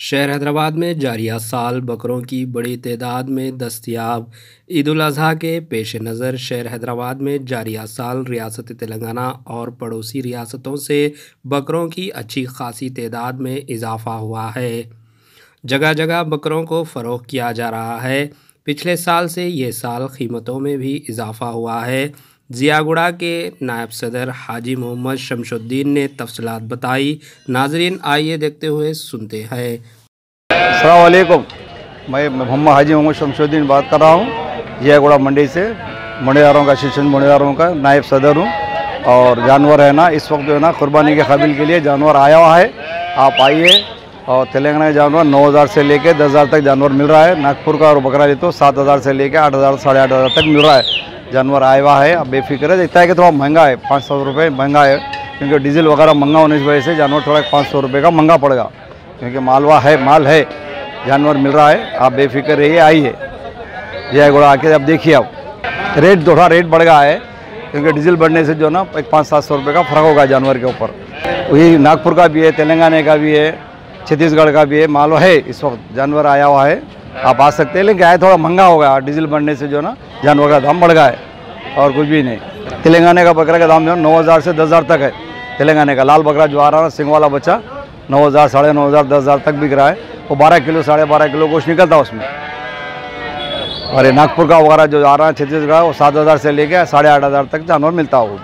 शहर हैदराबाद में जारिया साल बकरों की बड़ी तादाद में दस्तयाब। ईद उल अज़हा के पेश नज़र शहर हैदराबाद में जारिया साल रियासत तेलंगाना और पड़ोसी रियासतों से बकरों की अच्छी खासी तादाद में इजाफ़ा हुआ है। जगह जगह बकरों को फ़रोख्त किया जा रहा है। पिछले साल से ये साल कीमतों में भी इजाफ़ा हुआ है। ज़ियागुड़ा के नायब सदर हाजी मोहम्मद शमशुद्दीन ने तफसीलात बताई। नाजरीन आइए देखते हुए सुनते हैं। अस्सलाम वालेकुम, मैं मोहम्मद हाजी मोहम्मद शमशुद्दीन बात कर रहा हूँ ज़ियागुड़ा मंडी से। मंडीदारों का असिस्टेंट मंडीदारों का नायब सदर हूँ। और जानवर है ना इस वक्त जो है ना कुर्बानी के काबिल के लिए जानवर आया हुआ है, आप आइए। और तेलंगाना के जानवर 9,000 से लेके 10,000 तक जानवर मिल रहा है। नागपुर का और बकरा ले तो 7,000 से लेके 8,000 साढ़े 8,000 तक मिल रहा है। जानवर आया हुआ है, अब बेफिक्र है। देखता है कि थोड़ा महंगा है, 500 रुपये महंगा है, क्योंकि डीजल वगैरह महंगा होने की वजह से जानवर थोड़ा 500 रुपये का महंगा पड़ेगा, क्योंकि मालवा है, माल है, जानवर मिल रहा है। आप बेफिक्र रहिए, आइए ज़ियागुड़ा आके अब देखिए। अब रेट थोड़ा रेट बढ़ गया है, क्योंकि डीजल बढ़ने से जो ना एक 500-700 रुपये का फ़र्क होगा जानवर के ऊपर। वही नागपुर का भी है, तेलंगाना का भी है, छत्तीसगढ़ का भी है, मालवा है। इस वक्त जानवर आया हुआ है, आप आ सकते हैं, लेकिन आया थोड़ा महंगा होगा डीजल बढ़ने से जो ना जानवर का दाम बढ़ गया है, और कुछ भी नहीं। तेलंगाना का बकरा का दाम जो 9,000 से 10,000 तक है। तेलंगाना का लाल बकरा जो आ रहा है सिंग वाला बच्चा 9,000 साढ़े 9,000 10,000 तक बिक रहा है। वो 12 किलो साढ़े 12 किलो कुछ निकलता है उसमें। और ये नागपुर का वगैरह जो आ रहा है छत्तीसगढ़, वो 7,000 से लेके 8,500 तक जानवर मिलता है। वो